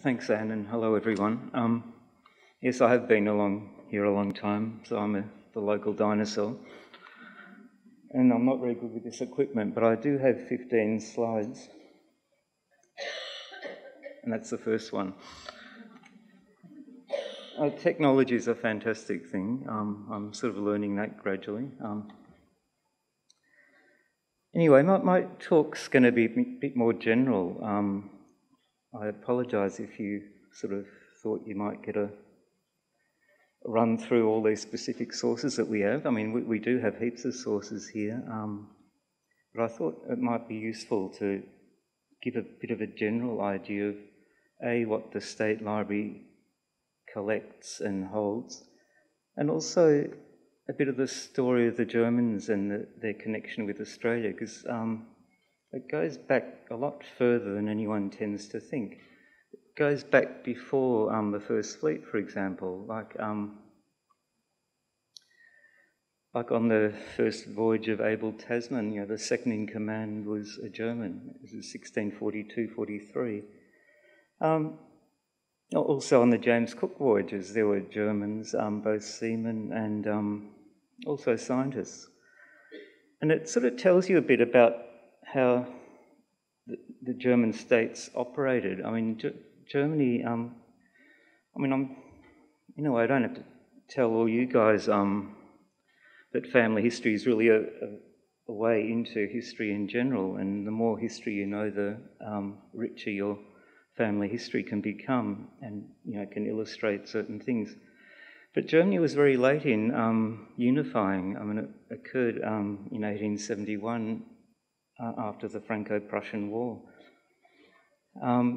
Thanks, Anne, and hello, everyone. Yes, I have been here a long time, so I'm the local dinosaur. And I'm not very good with this equipment, but I do have 15 slides. And that's the first one. Technology is a fantastic thing. I'm sort of learning that gradually. Anyway, my talk's going to be a bit more general. I apologise if you sort of thought you might get a run through all these specific sources that we have. I mean, we do have heaps of sources here, but I thought it might be useful to give a bit of a general idea of what the State Library collects and holds, and also a bit of the story of the Germans and their connection with Australia, because it goes back a lot further than anyone tends to think. It goes back before the First Fleet, for example, like on the first voyage of Abel Tasman, the second in command was a German. This is 1642-43. Also on the James Cook voyages, there were Germans, both seamen and also scientists. And it sort of tells you a bit about how the German states operated. I mean, Germany, I don't have to tell all you guys that family history is really a way into history in general, and the more history you know, the richer your family history can become, and can illustrate certain things. But Germany was very late in unifying. I mean, it occurred in 1871 after the Franco-Prussian War.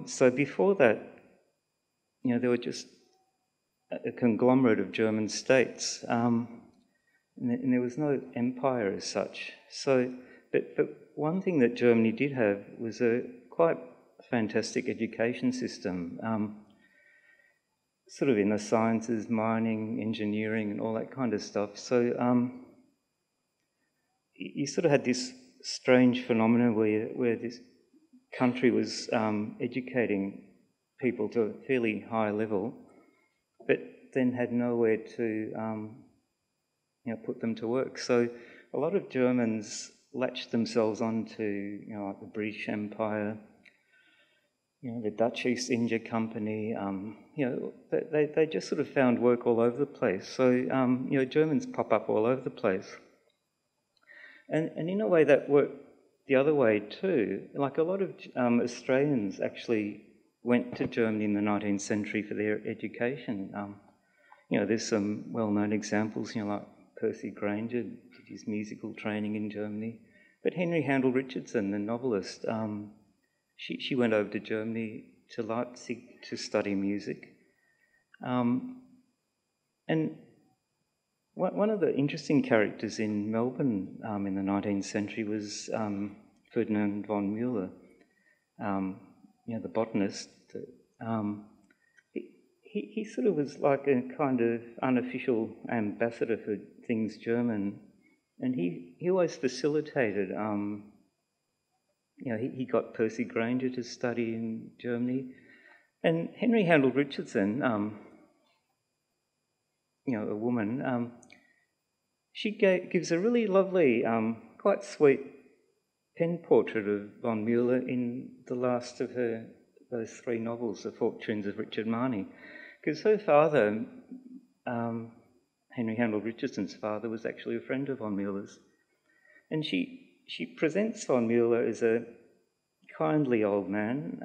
So before that, there were just a conglomerate of German states, and there was no empire as such. So, but one thing that Germany did have was a quite fantastic education system, sort of in the sciences, mining, engineering, and all that kind of stuff. So you sort of had this strange phenomenon where this country was educating people to a fairly high level, but then had nowhere to put them to work. So a lot of Germans latched themselves onto like the British Empire, the Dutch East India Company. They just sort of found work all over the place. So Germans pop up all over the place, and in a way that worked the other way too. Like a lot of Australians actually went to Germany in the 19th century for their education. There's some well-known examples, like Percy Grainger did his musical training in Germany. But Henry Handel Richardson, the novelist, she went over to Germany, to Leipzig, to study music. And one of the interesting characters in Melbourne in the 19th century was Ferdinand von Mueller, the botanist. He sort of was like a kind of unofficial ambassador for things German, and he always facilitated. He got Percy Grainger to study in Germany, and Henry Handel Richardson, a woman, she gives a really lovely, quite sweet pen portrait of von Mueller in the last of those three novels, The Fortunes of Richard Marnie. Because her father, Henry Handel Richardson's father, was actually a friend of von Mueller's. And she presents von Mueller as a kindly old man,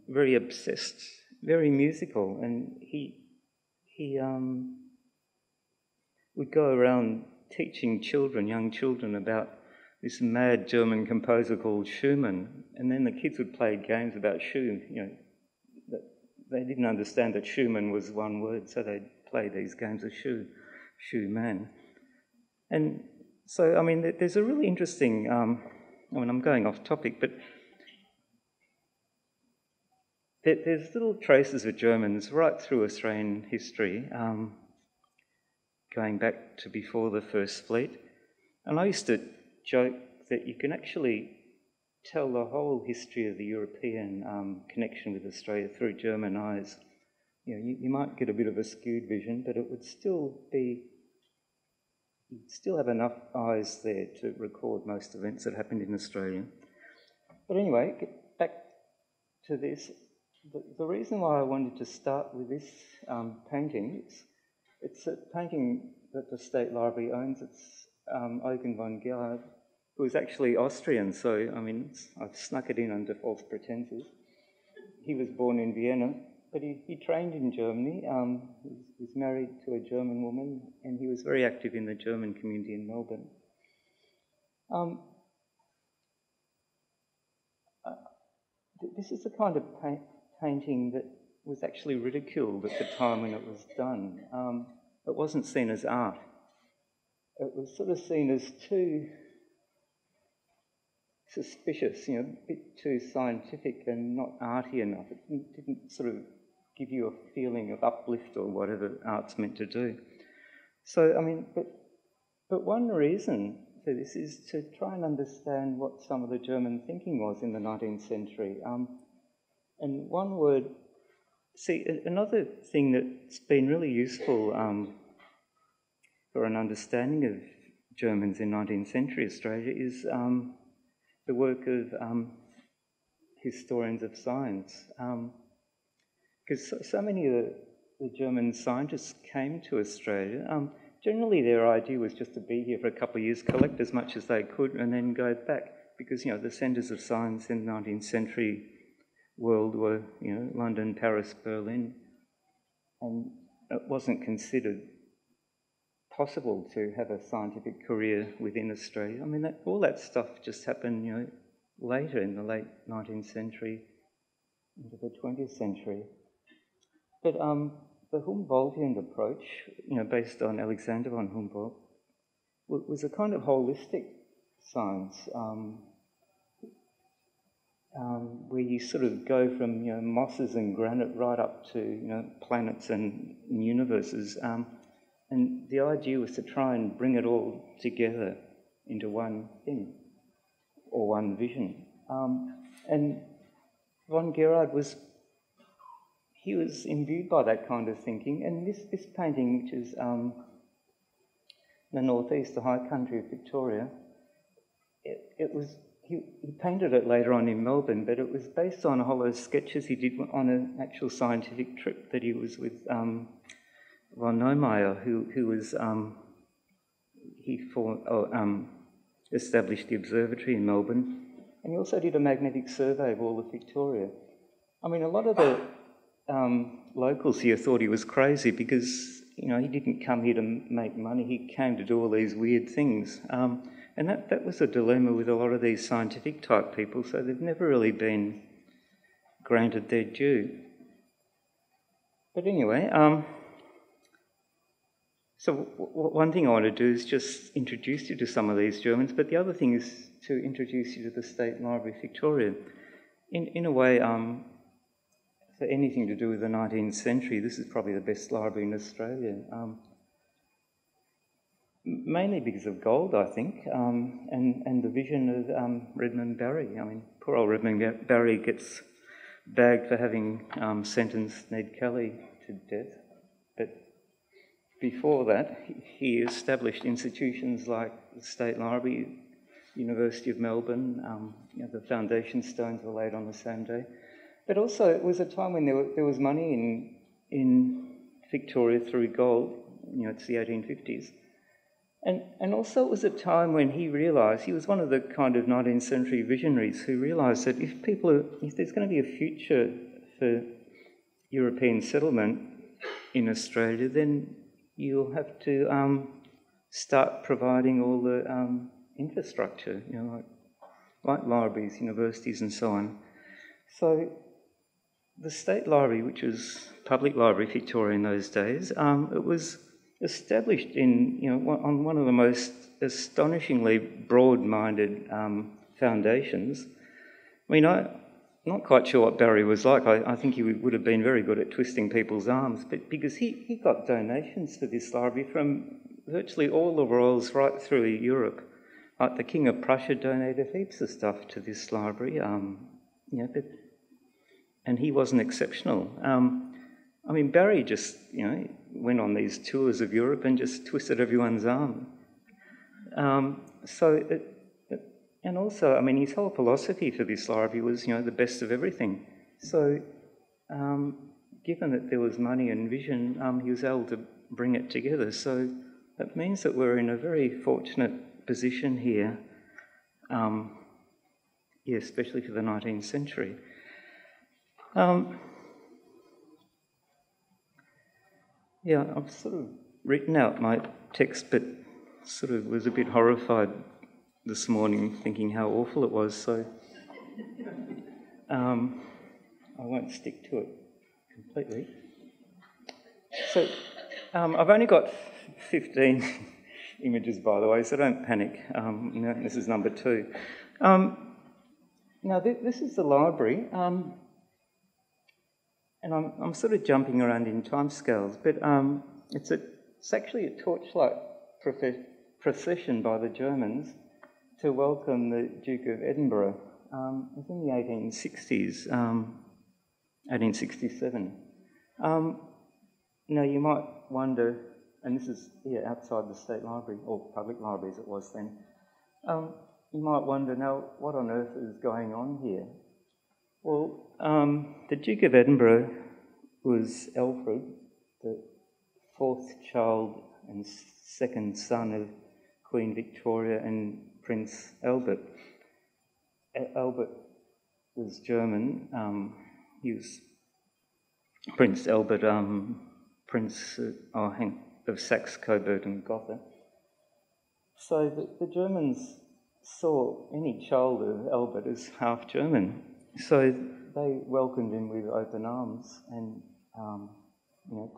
very obsessed, very musical, and he would go around teaching young children, about this mad German composer called Schumann, and then the kids would play games about Schumann. They didn't understand that Schumann was one word, so they'd play these games of Schumann. And so, I mean, there's a really interesting, I'm going off topic, but there's little traces of Germans right through Australian history, going back to before the First Fleet. And I used to joke that you can actually tell the whole history of the European connection with Australia through German eyes. You might get a bit of a skewed vision, but it would still be, you'd still have enough eyes there to record most events that happened in Australia. But anyway, get back to this. The reason why I wanted to start with this painting, it's a painting that the State Library owns. It's Eugen von Gerhard, who is actually Austrian, so I mean, I've snuck it in under false pretenses. He was born in Vienna, but he trained in Germany. He was married to a German woman, and he was very active in the German community in Melbourne. This is the kind of painting that was actually ridiculed at the time when it was done. It wasn't seen as art. It was sort of seen as too suspicious, a bit too scientific and not arty enough. It didn't sort of give you a feeling of uplift or whatever art's meant to do. So, I mean, but one reason for this is to try and understand what some of the German thinking was in the 19th century. And one word, another thing that's been really useful for an understanding of Germans in 19th century Australia is the work of historians of science. Because so many of the German scientists came to Australia. Generally, their idea was just to be here for a couple of years, collect as much as they could, and then go back. Because, the centres of science in the 19th century world were, London, Paris, Berlin. And it wasn't considered possible to have a scientific career within Australia. I mean, all that stuff just happened, later in the late 19th century into the 20th century. But the Humboldtian approach, based on Alexander von Humboldt, was a kind of holistic science where you sort of go from mosses and granite right up to planets and universes. And the idea was to try and bring it all together into one thing, or one vision. And von Gerhard was imbued by that kind of thinking. And this painting, which is the northeast, the high country of Victoria, he painted it later on in Melbourne, but it was based on hollow sketches he did on an actual scientific trip that he was with von Neumayer, who was established the observatory in Melbourne, and he also did a magnetic survey of all of Victoria. I mean, a lot of the locals here thought he was crazy because he didn't come here to make money. He came to do all these weird things, and that was a dilemma with a lot of these scientific type people. So they've never really been granted their due. But anyway. So one thing I want to do is just introduce you to some of these Germans, but the other thing is to introduce you to the State Library of Victoria. In a way, for anything to do with the 19th century, this is probably the best library in Australia. Mainly because of gold, I think, and the vision of Redmond Barry. I mean, poor old Redmond Barry gets bagged for having sentenced Ned Kelly to death, but before that, he established institutions like the State Library, University of Melbourne. The foundation stones were laid on the same day. But also, it was a time when there was money in Victoria through gold. It's the 1850s. And also it was a time when he realised, he was one of the kind of 19th century visionaries who realised that if there's going to be a future for European settlement in Australia, then you'll have to start providing all the infrastructure, like libraries, universities and so on. So the State Library, which was public library Victoria in those days, it was established on one of the most astonishingly broad-minded foundations. I mean, I'm not quite sure what Barry was like. I think he would have been very good at twisting people's arms, but because he got donations for this library from virtually all the royals right through Europe. like the King of Prussia donated heaps of stuff to this library, and he wasn't exceptional. Barry just, went on these tours of Europe and just twisted everyone's arm. And also, his whole philosophy for this library was, the best of everything. So, given that there was money and vision, he was able to bring it together. So that means that we're in a very fortunate position here, especially for the 19th century. I've sort of written out my text, but sort of was a bit horrified this morning thinking how awful it was, so I won't stick to it completely. So I've only got 15 images, by the way, so don't panic. This is number 2. Now, this is the library, and I'm sort of jumping around in timescales, but it's actually a torchlight procession by the Germans to welcome the Duke of Edinburgh. It was in the 1860s, 1867. Now, you might wonder, and this is outside the State Library, or public libraries it was then, you might wonder, now, what on earth is going on here? Well, the Duke of Edinburgh was Alfred, the 4th child and 2nd son of Queen Victoria and Prince Albert. Albert was German. He was Prince Albert, Prince of Saxe-Coburg and Gotha. So the Germans saw any child of Albert as half German. So they welcomed him with open arms and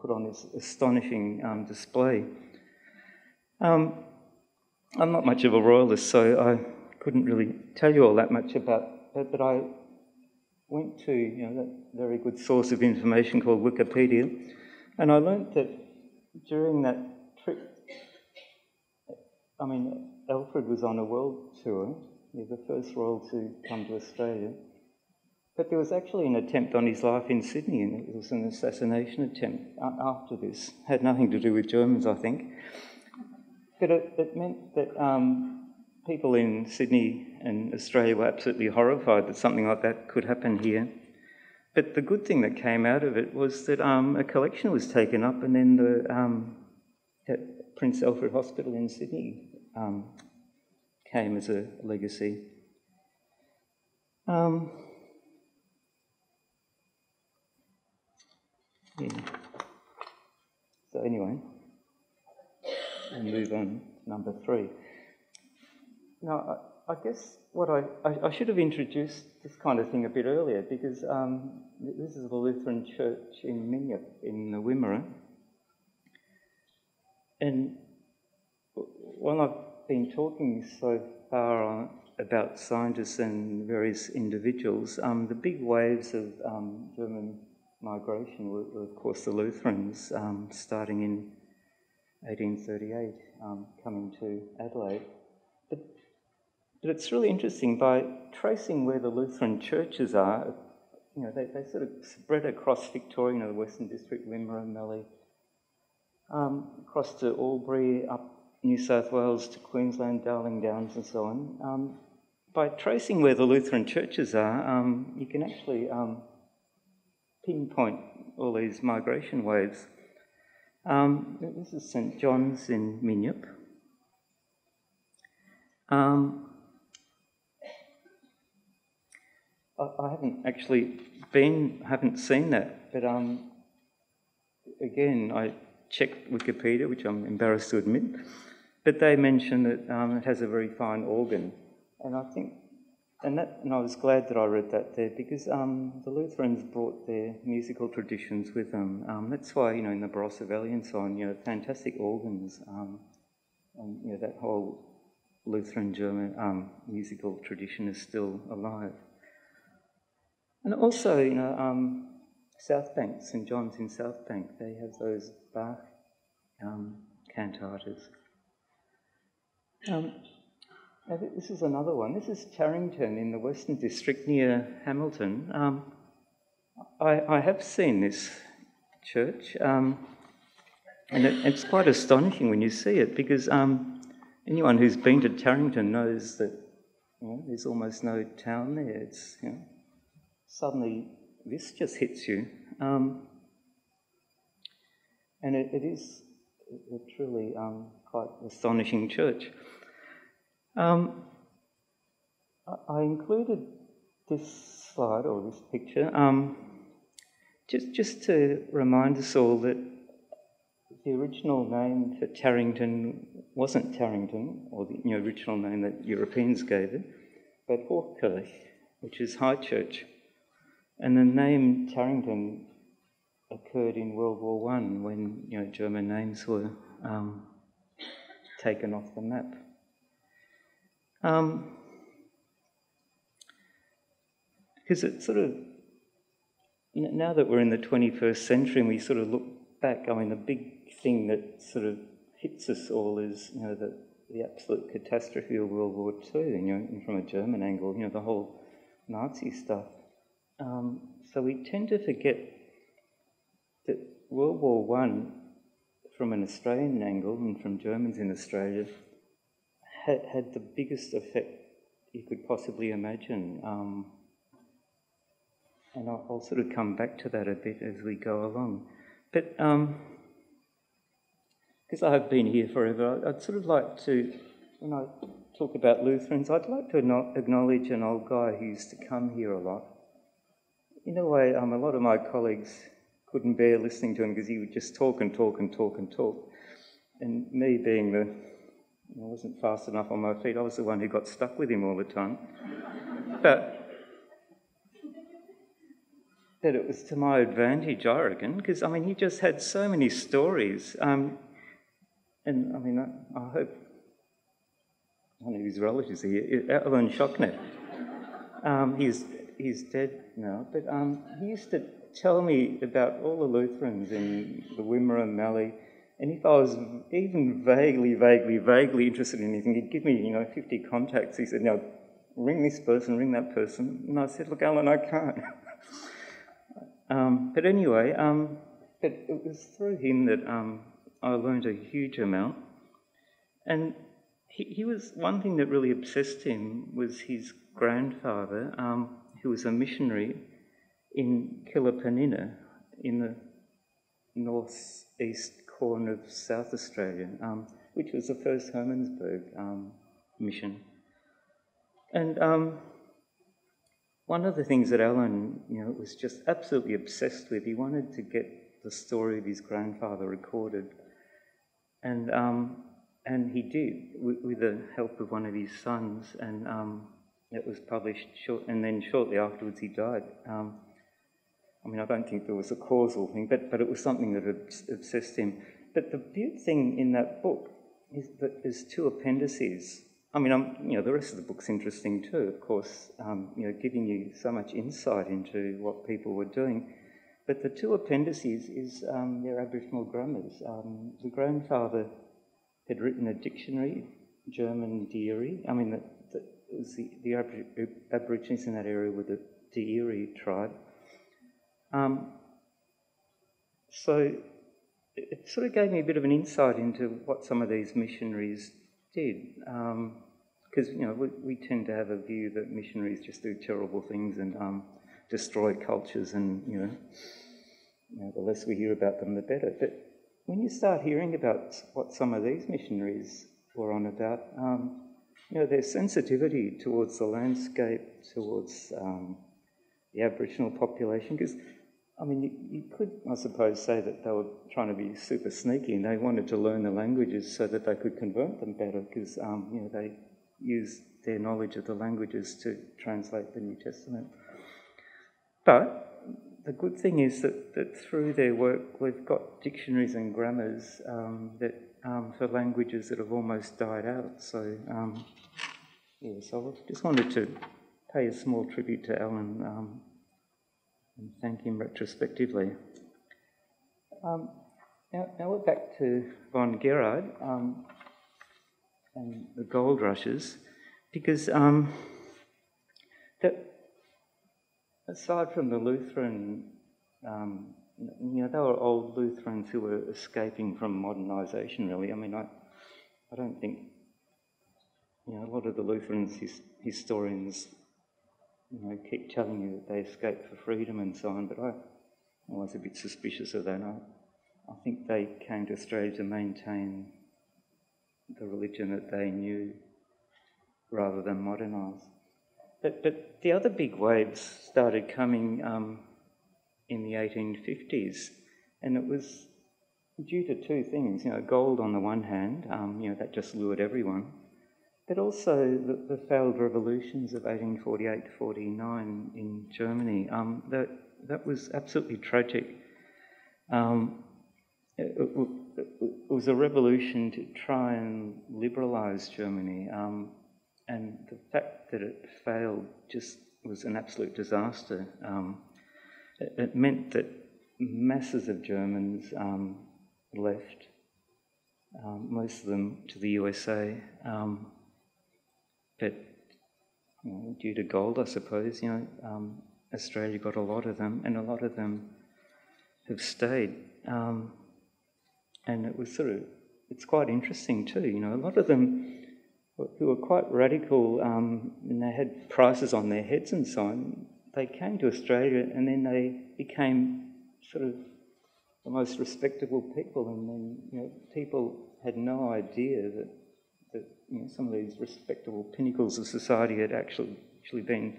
put on this astonishing display. I'm not much of a royalist, so I couldn't really tell you all that much about it, but I went to that very good source of information called Wikipedia, and I learnt that during that trip, Alfred was on a world tour. He was the first royal to come to Australia. But there was actually an attempt on his life in Sydney, and it was an assassination attempt after this. Had nothing to do with Germans, I think. But it meant that people in Sydney and Australia were absolutely horrified that something like that could happen here. But the good thing that came out of it was that a collection was taken up, and then the Prince Alfred Hospital in Sydney came as a legacy. So anyway, we'll move on to number 3. Now, I guess what I should have introduced this kind of thing a bit earlier, because this is the Lutheran Church in Minyip in the Wimmera. And while I've been talking so far about scientists and various individuals, the big waves of German migration were, of course, the Lutherans, starting in 1838, coming to Adelaide. But it's really interesting, by tracing where the Lutheran churches are, they sort of spread across Victoria, the Western District, Wimmera, Mallee, across to Albury, up New South Wales to Queensland, Darling Downs and so on. By tracing where the Lutheran churches are, you can actually pinpoint all these migration waves. This is St John's in Minyip. I haven't actually haven't seen that, but again, I checked Wikipedia, which I'm embarrassed to admit, but they mention that it has a very fine organ, and I think, and I was glad that I read that there, because the Lutherans brought their musical traditions with them. That's why, in the Barossa Valley and so on, fantastic organs, and that whole Lutheran German musical tradition is still alive. And also, South Bank, St John's in South Bank, they have those Bach cantatas. Now, this is another one. This is Carrington in the Western District near Hamilton. I have seen this church, and it's quite astonishing when you see it, because anyone who's been to Carrington knows that there's almost no town there. It's suddenly this just hits you, and it is a truly quite astonishing church. I included this slide or this picture just to remind us all that the original name for Carrington wasn't Carrington, or the original name that Europeans gave it, but Hochkirch, which is High Church. And the name Carrington occurred in World War I when German names were taken off the map. Because it's sort of, now that we're in the 21st century and we sort of look back, the big thing that sort of hits us all is, the absolute catastrophe of World War II, from a German angle, the whole Nazi stuff. So we tend to forget that World War I, from an Australian angle and from Germans in Australia, had the biggest effect you could possibly imagine. And I'll sort of come back to that a bit as we go along. But because I have been here forever, I'd sort of like to, when I talk about Lutherans, I'd like to acknowledge an old guy who used to come here a lot. In a way, a lot of my colleagues couldn't bear listening to him because he would just talk and talk and talk and talk. And me being I wasn't fast enough on my feet, I was the one who got stuck with him all the time. But it was to my advantage, I reckon, because, he just had so many stories. And, I hope one of his relatives here, Alan Shocknet. He's dead now, but he used to tell me about all the Lutherans in the Wimmera Mallee, and if I was even vaguely interested in anything, he'd give me, 50 contacts. He said, now, ring this person, ring that person. And I said, look, Alan, I can't. But anyway, but it was through him that I learned a huge amount. And he was, one thing that really obsessed him was his grandfather, who was a missionary in Killapanina in the northeast corner of South Australia, which was the first Hermannsburg mission. And one of the things that Alan, was just absolutely obsessed with, he wanted to get the story of his grandfather recorded. And he did, with the help of one of his sons, and it was published and then shortly afterwards he died. I don't think there was a causal thing, but it was something that obsessed him. But the big thing in that book is that there's two appendices. The rest of the book's interesting too, of course, giving you so much insight into what people were doing. But the two appendices is their Aboriginal grammars. The grandfather had written a dictionary, German Diary. The Aborigines in that area were the Dieri tribe. So it sort of gave me a bit of an insight into what some of these missionaries did. Because, we tend to have a view that missionaries just do terrible things and destroy cultures, and, the less we hear about them, the better. But when you start hearing about what some of these missionaries were on about, their sensitivity towards the landscape, towards the Aboriginal population, because, you could, I suppose, say that they were trying to be super sneaky and they wanted to learn the languages so that they could convert them better, because, they used their knowledge of the languages to translate the New Testament. But the good thing is that through their work we've got dictionaries and grammars for languages that have almost died out. So, so I just wanted to pay a small tribute to Alan and thank him retrospectively. Now we're back to von Gerard and the gold rushes. because that, aside from the Lutheran, they were old Lutherans who were escaping from modernisation, really. I mean, I don't think, a lot of the Lutherans, historians, keep telling you that they escaped for freedom and so on, but I'm always a bit suspicious of that. I think they came to Australia to maintain the religion that they knew rather than modernise. But the other big waves started coming in the 1850s, and it was due to two things. Gold on the one hand, that just lured everyone, but also the failed revolutions of 1848 to 49 in Germany. That was absolutely tragic. It was a revolution to try and liberalise Germany, and the fact that it failed just was an absolute disaster. It meant that masses of Germans left, most of them to the USA, but due to gold, I suppose, Australia got a lot of them, and a lot of them have stayed. And it was it's quite interesting too, a lot of them who were quite radical, and they had prices on their heads and so on, they came to Australia and then they became the most respectable people, and then, people had no idea that some of these respectable pinnacles of society had actually been,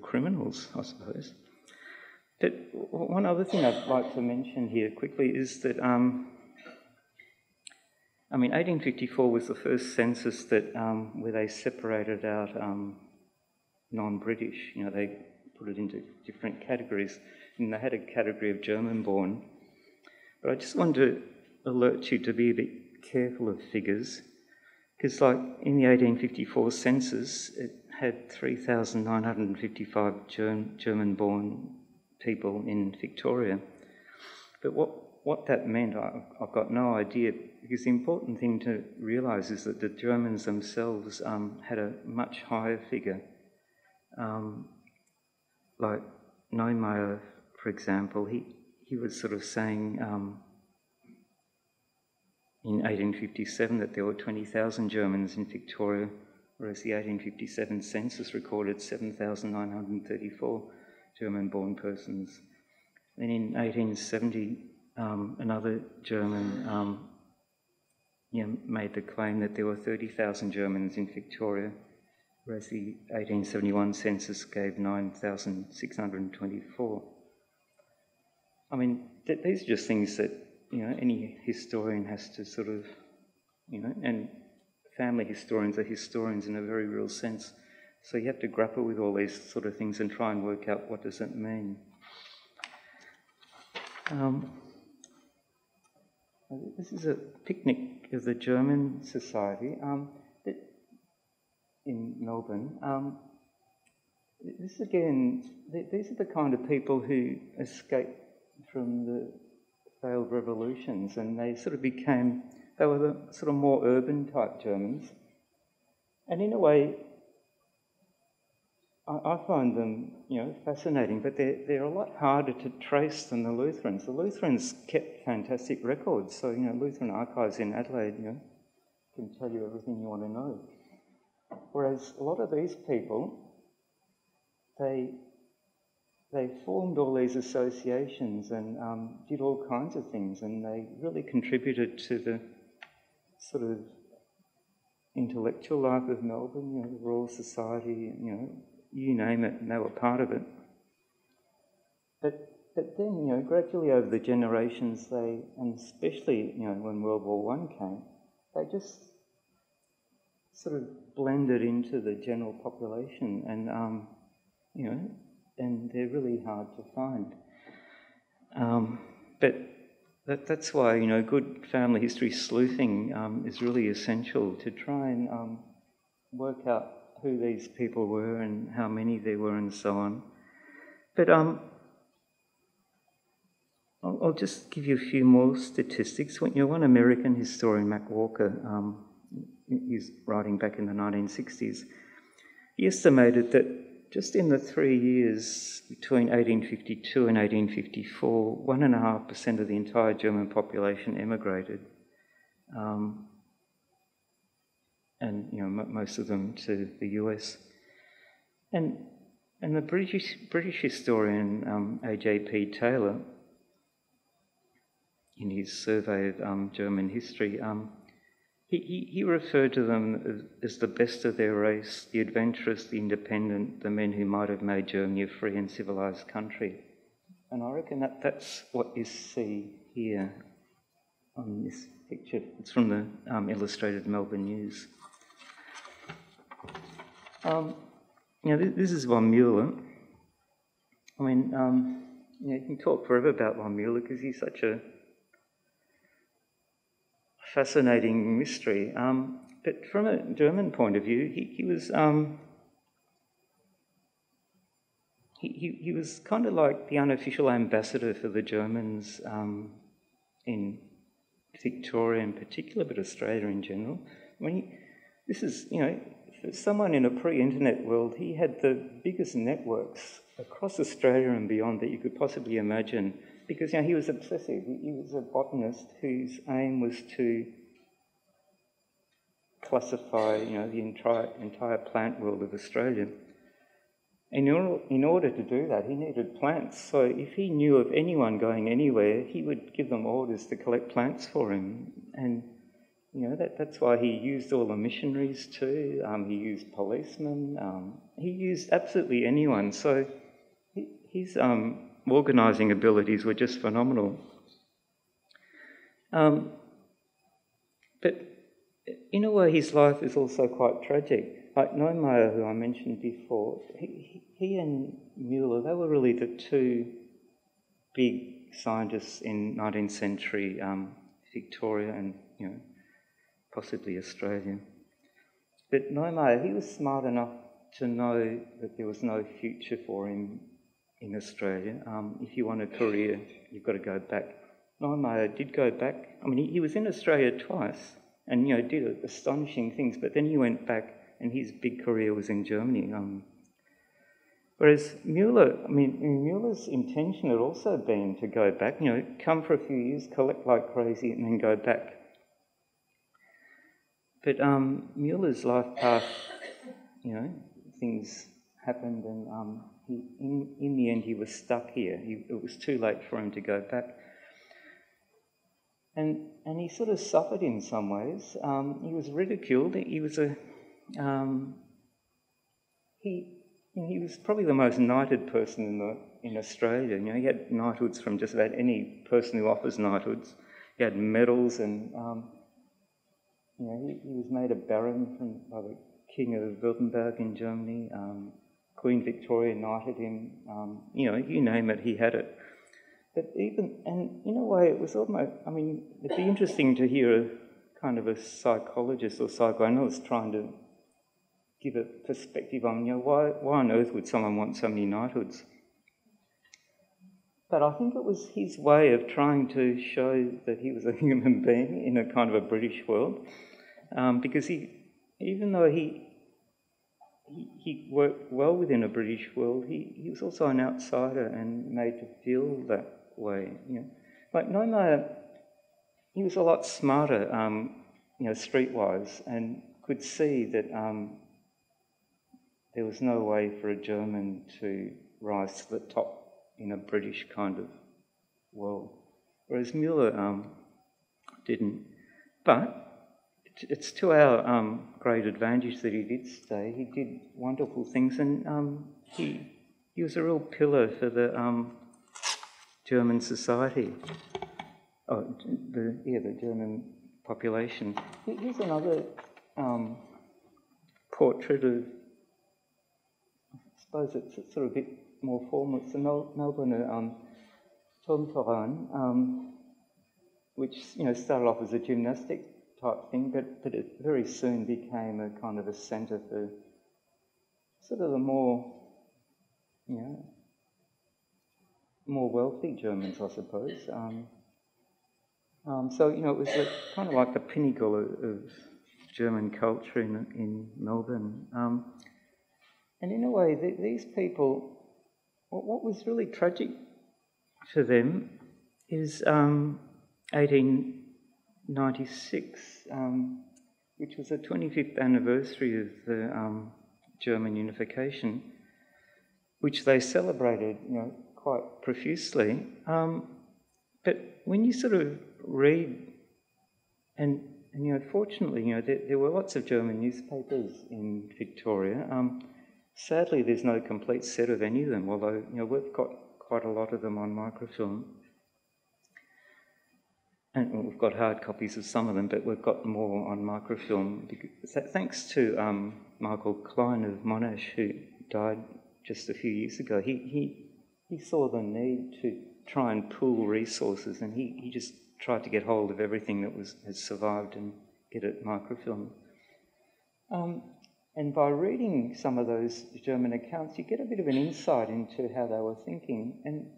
criminals, I suppose. But one other thing I'd like to mention here quickly is that, 1854 was the first census that where they separated out non-British. They put it into different categories, and they had a category of German-born. But I just wanted to alert you to be a bit careful of figures, because, like in the 1854 census, it had 3,955 German-born people in Victoria. But what that meant, I've got no idea, because the important thing to realise is that the Germans themselves had a much higher figure. Like Neumayer, for example, he was saying in 1857 that there were 20,000 Germans in Victoria, whereas the 1857 census recorded 7,934 German-born persons. Then in 1870, another German made the claim that there were 30,000 Germans in Victoria, whereas the 1871 census gave 9,624. These are just things that, any historian has to and family historians are historians in a very real sense. So you have to grapple with all these things and try and work out what does it mean. This is a picnic of the German Society in Melbourne. These are the kind of people who escaped from the failed revolutions, and they they were the more urban type Germans. And in a way, I find them, fascinating, but they're a lot harder to trace than the Lutherans. The Lutherans kept fantastic records, so, Lutheran archives in Adelaide, can tell you everything you want to know. Whereas a lot of these people, they formed all these associations and did all kinds of things, and they really contributed to the intellectual life of Melbourne, the Royal Society, you name it, and they were part of it. But then, gradually over the generations, and especially, when World War I came, they just blended into the general population, and, and they're really hard to find. But that's why, good family history sleuthing is really essential to try and work out who these people were and how many there were and so on. But I'll just give you a few more statistics. One American historian, Mac Walker, he's writing back in the 1960s, he estimated that just in the 3 years between 1852 and 1854, 1.5% of the entire German population emigrated. And most of them to the US. And the British historian A.J.P. Taylor, in his survey of German history, he referred to them as the best of their race, the adventurous, the independent, the men who might have made Germany a free and civilised country. And I reckon that's what you see here on this picture. It's from the Illustrated Melbourne News. This is von Mueller. I mean, you can talk forever about von Mueller because he's such a fascinating mystery. But from a German point of view, he was he was kind of like the unofficial ambassador for the Germans in Victoria in particular, but Australia in general. I mean, this is, for someone in a pre-internet world, he had the biggest networks across Australia and beyond that you could possibly imagine, because he was obsessive. He was a botanist whose aim was to classify the entire plant world of Australia. And in order to do that, he needed plants. So if he knew of anyone going anywhere, he would give them orders to collect plants for him. And that's why he used all the missionaries too. He used policemen. He used absolutely anyone. So his organising abilities were just phenomenal. But in a way, his life is also quite tragic. Like Neumayer, who I mentioned before, he and Mueller, they were really the two big scientists in 19th century Victoria and possibly Australia. But Neumayer, he was smart enough to know that there was no future for him in Australia. If you want a career, you've got to go back. Neumayer did go back. I mean, he was in Australia twice and did astonishing things, but then he went back and his big career was in Germany. Whereas Mueller, Mueller's intention had also been to go back, come for a few years, collect like crazy, and then go back. But Mueller's life path, things happened, and in the end he was stuck here. It was too late for him to go back. And he sort of suffered in some ways. He was ridiculed. He was he was probably the most knighted person in Australia. He had knighthoods from just about any person who offers knighthoods. He had medals, and he was made a baron by the King of Württemberg in Germany. Queen Victoria knighted him. You name it, he had it. But and in a way, it was almost. It'd be interesting to hear a kind of a psychologist or psychoanalyst trying to give a perspective on, why on earth would someone want so many knighthoods? But I think it was his way of trying to show that he was a human being in a kind of a British world, because even though he worked well within a British world, he was also an outsider and made to feel that way. Like Neumayer, he was a lot smarter, streetwise, and could see that there was no way for a German to rise to the top in a British kind of world, whereas Mueller didn't. But it's to our great advantage that he did stay. He did wonderful things, and he was a real pillar for the German society. The German population. Here's another portrait of. I suppose it's sort of a bit more formal. It's a Melbourne Turmverein, which started off as a gymnastic type thing, but it very soon became a kind of a centre for sort of the more wealthy Germans, I suppose. So it was kind of like the pinnacle of German culture in Melbourne. And in a way, these people, what was really tragic for them is 1896, which was the 25th anniversary of the German unification, which they celebrated, quite profusely. But when you sort of read, and fortunately, there were lots of German newspapers in Victoria. Sadly, there's no complete set of any of them, although, we've got quite a lot of them on microfilm. And we've got hard copies of some of them, but we've got more on microfilm. Thanks to Michael Klein of Monach, who died just a few years ago. He saw the need to try and pool resources, and he just tried to get hold of everything that has survived and get it microfilmed. And by reading some of those German accounts, you get a bit of an insight into how they were thinking. And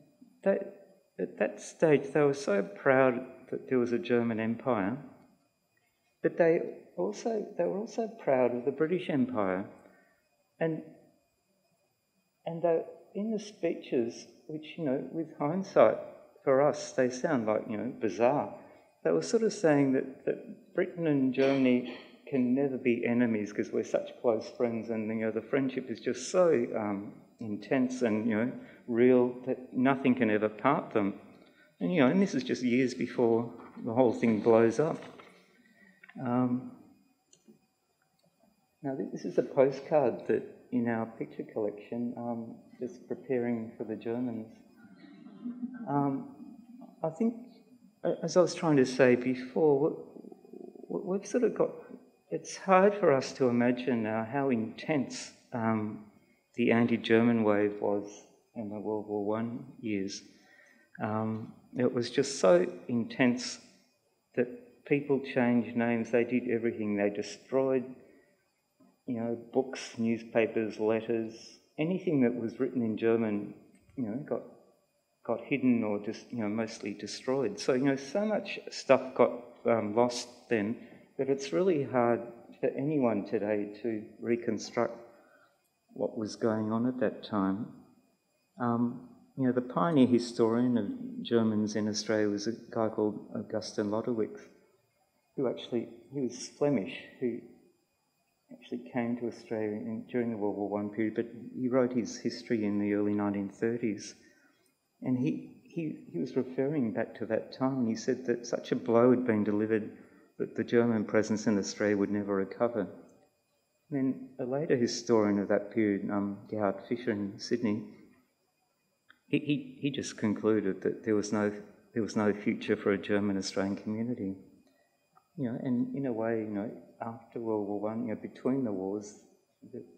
at that stage, they were so proud that there was a German Empire, but they were also proud of the British Empire. And they, in the speeches, which, with hindsight, for us, they sound like, bizarre. They were sort of saying that Britain and Germany can never be enemies because we're such close friends, and, the friendship is just so intense and, real that nothing can ever part them. And, and this is just years before the whole thing blows up. Now, this is a postcard that in our picture collection, just preparing for the Germans. I think, as I was trying to say before, we've sort of got... It's hard for us to imagine how intense the anti-German wave was in the World War I years. It was just so intense that people changed names, they did everything. They destroyed, books, newspapers, letters, anything that was written in German, got hidden or just, mostly destroyed. So, so much stuff got lost then that it's really hard for anyone today to reconstruct what was going on at that time. The pioneer historian of Germans in Australia was a guy called Augustin Lodewijk, he was Flemish, who actually came to Australia during the World War I period, but he wrote his history in the early 1930s. And he was referring back to that time, and he said that such a blow had been delivered that the German presence in Australia would never recover. Then a later historian of that period, Gerhard Fischer in Sydney, he just concluded that there was no future for a German-Australian community. And in a way, after World War I, between the wars,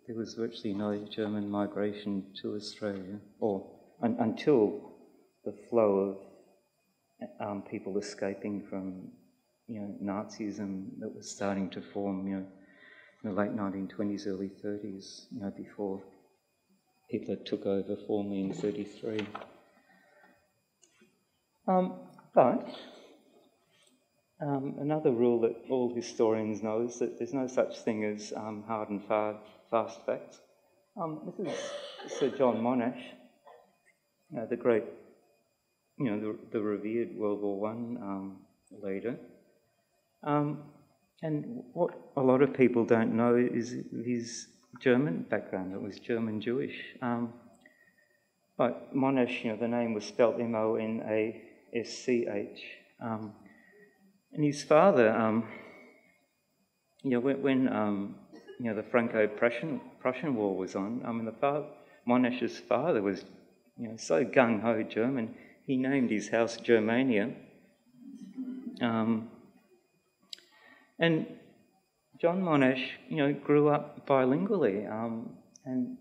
there was virtually no German migration to Australia, or until the flow of people escaping from, Nazism that was starting to form, in the late 1920s, early 30s, before Hitler took over formally in 1933. But another rule that all historians know is that there's no such thing as hard and fast facts. This is Sir John Monach, the great, the revered World War I leader. And what a lot of people don't know is his German background. It was German-Jewish. But Monach, the name was spelled M-O-N-A-S-C-H. And his father, when the Franco-Prussian War was on, Monach's father was, so gung-ho German, he named his house Germania. And John Monach, grew up bilingually, and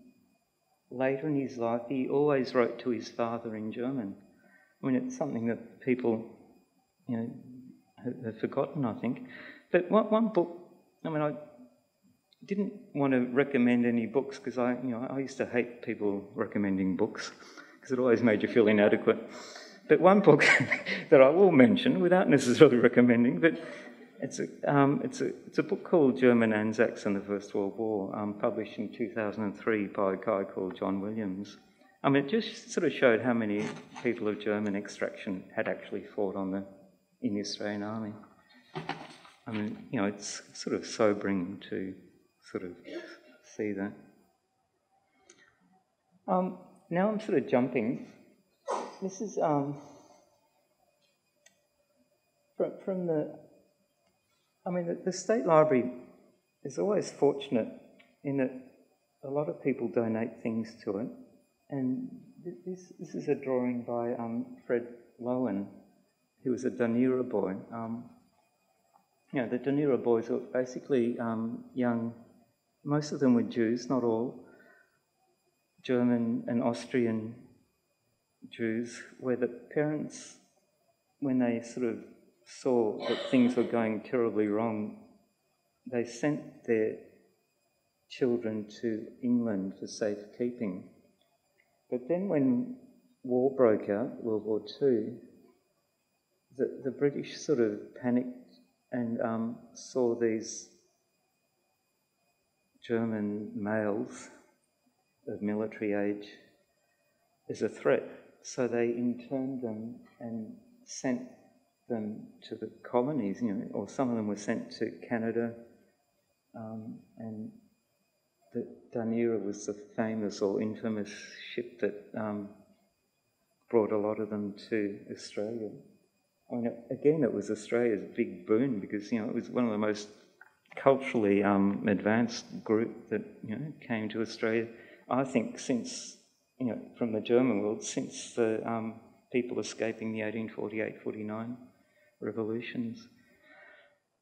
later in his life he always wrote to his father in German. I mean, it's something that people, have forgotten, I think. But one book, I didn't want to recommend any books because I used to hate people recommending books because it always made you feel inadequate. But one book that I will mention, without necessarily recommending, but It's a book called German Anzacs in the First World War, published in 2003 by a guy called John Williams. It just sort of showed how many people of German extraction had actually fought in the Australian Army. It's sort of sobering to sort of see that. Now I'm sort of jumping. This is from the State Library is always fortunate in that a lot of people donate things to it, and this is a drawing by Fred Lowen, who was a Dunera boy. The Dunera boys were basically young, most of them were Jews, not all, German and Austrian Jews, where the parents, when they sort of saw that things were going terribly wrong, they sent their children to England for safekeeping. But then when war broke out, World War II, the British sort of panicked and saw these German males of military age as a threat. So they interned them and sent them to the colonies, or some of them were sent to Canada, and the Dunera was the famous or infamous ship that brought a lot of them to Australia. Again, it was Australia's big boon because, it was one of the most culturally advanced group that, came to Australia, I think, since, from the German world, since the people escaping the 1848-49 revolutions.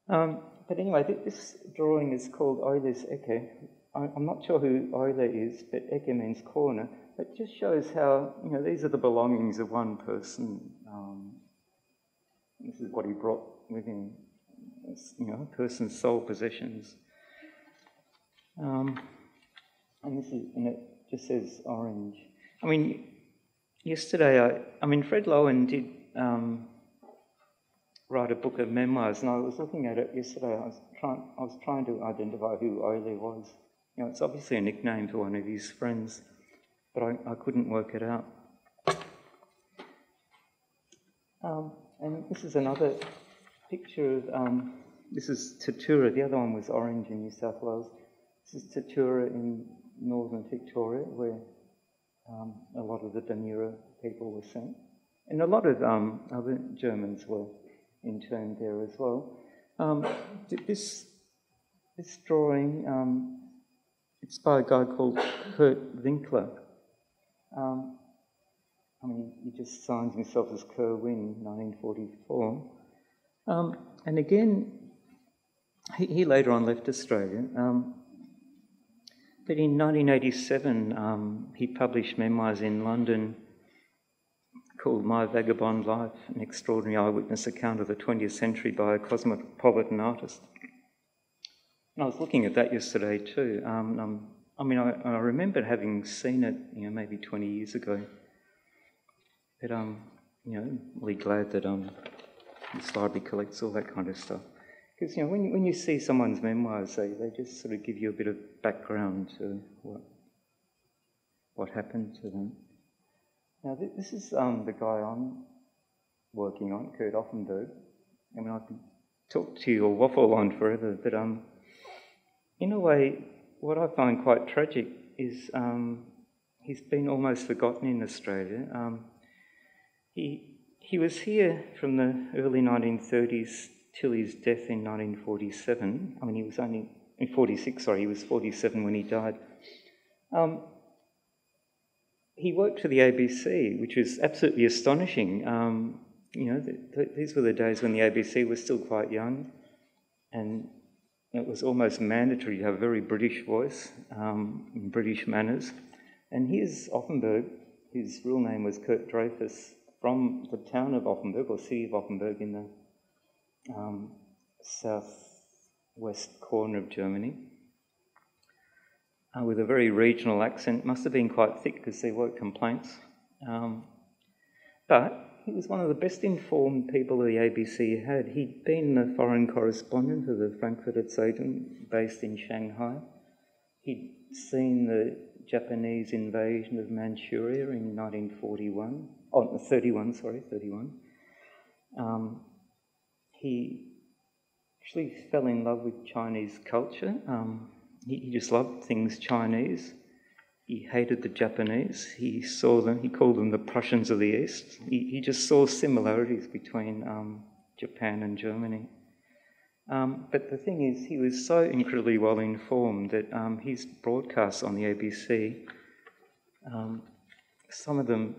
But anyway, this drawing is called Euler's Ecke. I'm not sure who Euler is, but Ecke means corner. It just shows how, these are the belongings of one person. This is what he brought with him, a person's sole possessions. And it just says orange. Yesterday, Fred Lowen did write a book of memoirs, and I was looking at it yesterday. I was trying to identify who Euler was. It's obviously a nickname for one of his friends, but I couldn't work it out. And this is another picture of, this is Tatura. The other one was Orange in New South Wales. This is Tatura in northern Victoria, where a lot of the Dunera people were sent. And a lot of other Germans were interned there as well. This drawing, it's by a guy called Kurt Winkler. He just signs himself as Kerwin, 1944. And again, he later on left Australia. But in 1987, he published memoirs in London called My Vagabond Life, an extraordinary eyewitness account of the 20th century by a cosmopolitan artist. And I was looking at that yesterday too. I remember having seen it, maybe 20 years ago. But really glad that this library collects all that kind of stuff. Because when you see someone's memoirs, they just sort of give you a bit of background to what happened to them. Now this is the guy I'm working on, Kurt Offenberg. I can talk to you or waffle on forever, but in a way, what I find quite tragic is he's been almost forgotten in Australia. He was here from the early 1930s till his death in 1947. He was only in 46. Sorry, he was 47 when he died. He worked for the ABC, which was absolutely astonishing. These were the days when the ABC was still quite young, and it was almost mandatory to have a very British voice, and British manners. And here's Offenberg. His real name was Kurt Dreyfus, from the town of Offenberg, or city of Offenberg, in the southwest corner of Germany, with a very regional accent. Must have been quite thick because there were complaints. But he was one of the best informed people the ABC had. He'd been the foreign correspondent of the Frankfurter Zeitung, based in Shanghai. He'd seen the Japanese invasion of Manchuria in 1941. Oh, 31. He actually fell in love with Chinese culture. He just loved things Chinese. He hated the Japanese. He saw them, he called them the Prussians of the East. He just saw similarities between Japan and Germany. But the thing is, he was so incredibly well informed that his broadcasts on the ABC, some of them,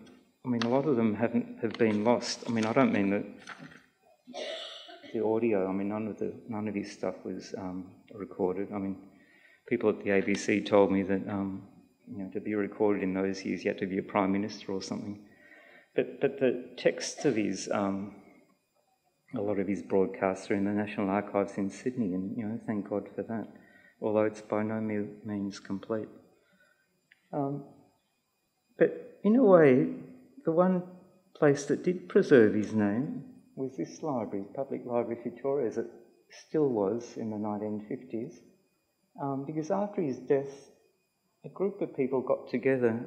I mean, a lot of them have been lost. I mean, I don't mean the audio. I mean, none of his stuff was recorded. I mean, people at the ABC told me that to be recorded in those years, you had to be a prime minister or something. But the texts of his, a lot of his broadcasts are in the National Archives in Sydney, and thank God for that. Although it's by no means complete. But in a way, the one place that did preserve his name was this library, Public Library Victoria, as it still was in the 1950s, because after his death, a group of people got together,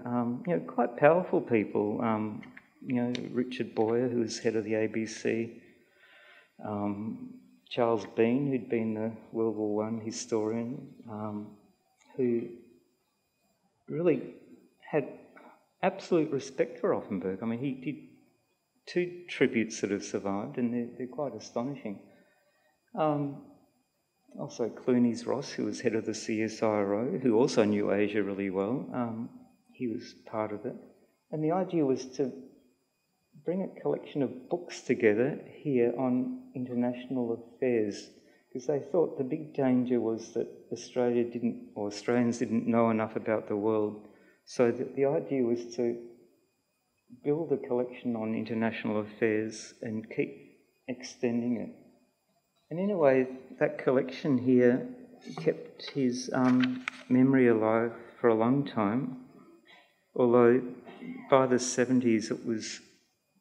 quite powerful people, Richard Boyer, who was head of the ABC, Charles Bean, who'd been the World War I historian, who really had absolute respect for Offenberg. I mean, he did 2 tributes that have survived, and they're quite astonishing. Also Clunies Ross, who was head of the CSIRO, who also knew Asia really well. He was part of it. And the idea was to bring a collection of books together here on international affairs, because they thought the big danger was that Australians didn't know enough about the world. So the idea was to build a collection on international affairs and keep extending it. And in a way, that collection here kept his memory alive for a long time, although by the 70s it was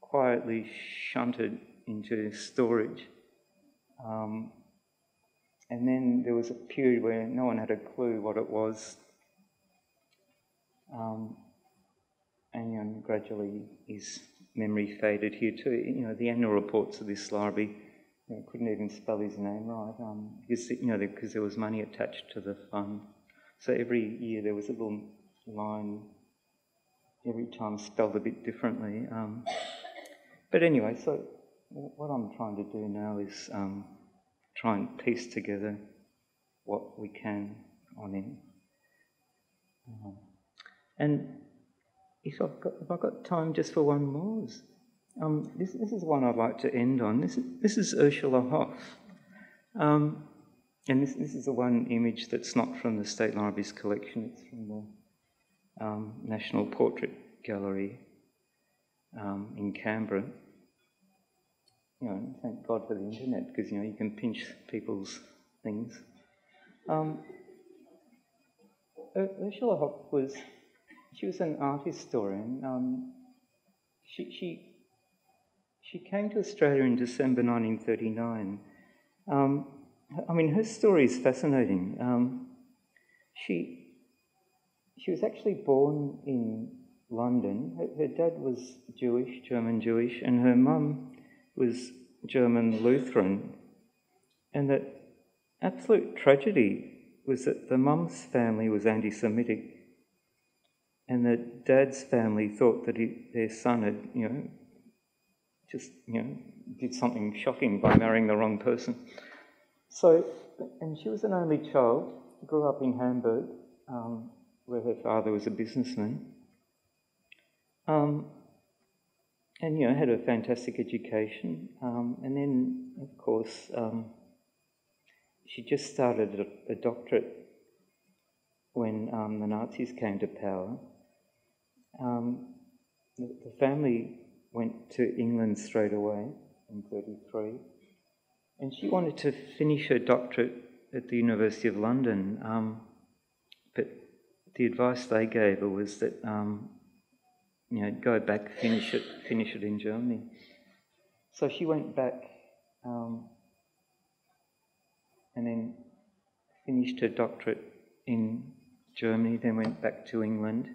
quietly shunted into storage. And then there was a period where no one had a clue what it was. And gradually his memory faded here too. The annual reports of this library, couldn't even spell his name right, because there was money attached to the fund. So every year there was a little line, every time spelled a bit differently. But anyway, so what I'm trying to do now is try and piece together what we can on him. And if I've got time just for one more, this is one I'd like to end on. This is Ursula Hoff, and this is the one image that's not from the State Library's collection. It's from the National Portrait Gallery in Canberra. Thank God for the internet, because you can pinch people's things. Ursula Hoff was an art historian. She came to Australia in December 1939. Her story is fascinating. She was actually born in London. Her dad was Jewish, German Jewish, and her mum was German Lutheran. And the absolute tragedy was that the mum's family was anti-Semitic, and the dad's family thought that their son had, did something shocking by marrying the wrong person. So, and she was an only child, grew up in Hamburg, where her father was a businessman, and had a fantastic education. And then, of course, she just started a doctorate when the Nazis came to power. The family went to England straight away in 1933, and she wanted to finish her doctorate at the University of London, but the advice they gave her was that go back, finish it in Germany. So she went back and then finished her doctorate in Germany, then went back to England.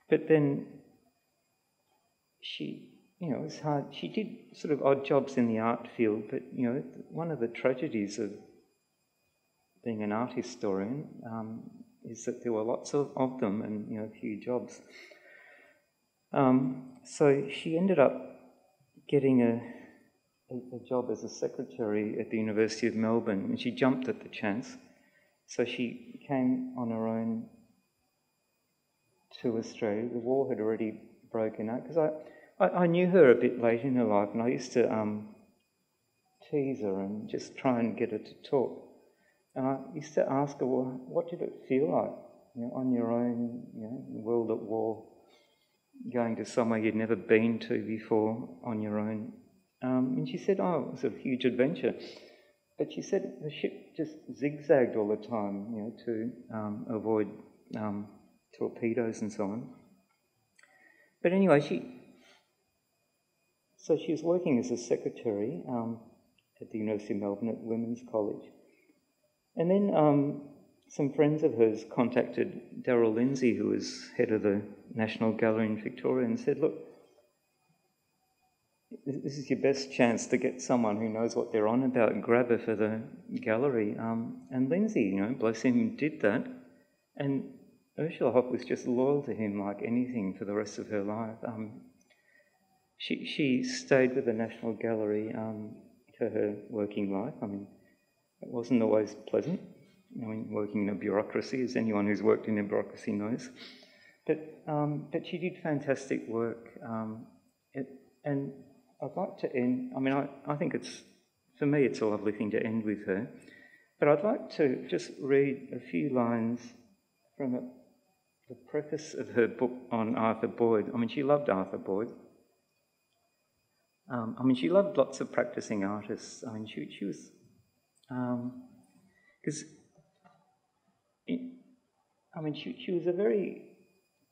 But then she, it was hard. She did sort of odd jobs in the art field, but, one of the tragedies of being an art historian is that there were lots of them and, few jobs. So she ended up getting a job as a secretary at the University of Melbourne, and she jumped at the chance. So she came on her own to Australia. The war had already broken out, because I knew her a bit late in her life, and I used to tease her and just try and get her to talk. And I used to ask her, well, what did it feel like, on your own, in the world at war, going to somewhere you'd never been to before on your own? And she said, it was a huge adventure. But she said the ship just zigzagged all the time, to avoid torpedoes and so on. But anyway, she was working as a secretary at the University of Melbourne at Women's College. And then some friends of hers contacted Darryl Lindsay, who was head of the National Gallery in Victoria, and said, look, this is your best chance to get someone who knows what they're on about and grab her for the gallery. And Lindsay, bless him, did that. And Ursula Hoff was just loyal to him like anything for the rest of her life. She stayed with the National Gallery for her working life. It wasn't always pleasant, working in a bureaucracy, as anyone who's worked in a bureaucracy knows. But she did fantastic work. And I'd like to end, I think for me it's a lovely thing to end with her, but I'd like to just read a few lines from the preface of her book on Arthur Boyd. She loved Arthur Boyd. She loved lots of practising artists. She was, because, she was a very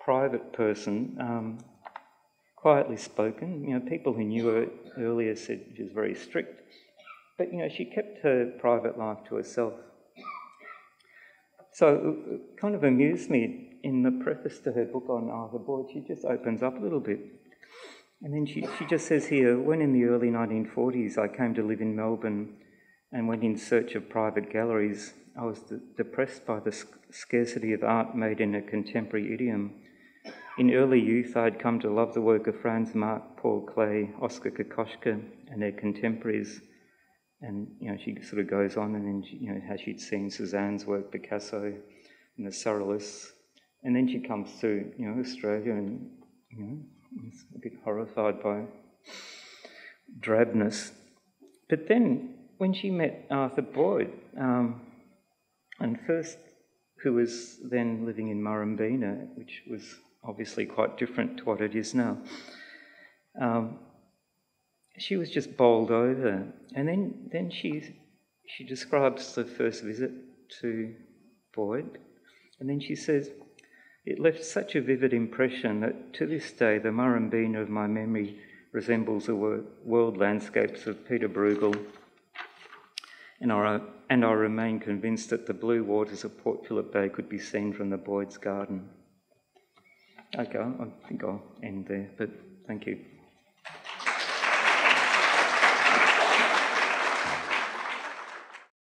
private person, quietly spoken. People who knew her earlier said she was very strict, but, she kept her private life to herself. So it kind of amused me in the preface to her book on Arthur Boyd, she just opens up a little bit. And then she just says here, when in the early 1940s I came to live in Melbourne and went in search of private galleries, I was depressed by the scarcity of art made in a contemporary idiom. In early youth, I'd come to love the work of Franz Marc, Paul Klee, Oskar Kokoschka and their contemporaries. And, she sort of goes on, and then, how she'd seen Cézanne's work, Picasso and the Surrealists. And then she comes to, Australia and, is a bit horrified by drabness. But then, when she met Arthur Boyd, and first, who was then living in Murrumbeena, which was obviously quite different to what it is now, she was just bowled over. And then she describes the first visit to Boyd, and then she says, it left such a vivid impression that to this day the Murrumbeena of my memory resembles the world landscapes of Peter Bruegel, and I remain convinced that the blue waters of Port Phillip Bay could be seen from the Boyd's garden. Okay, I think I'll end there, but thank you.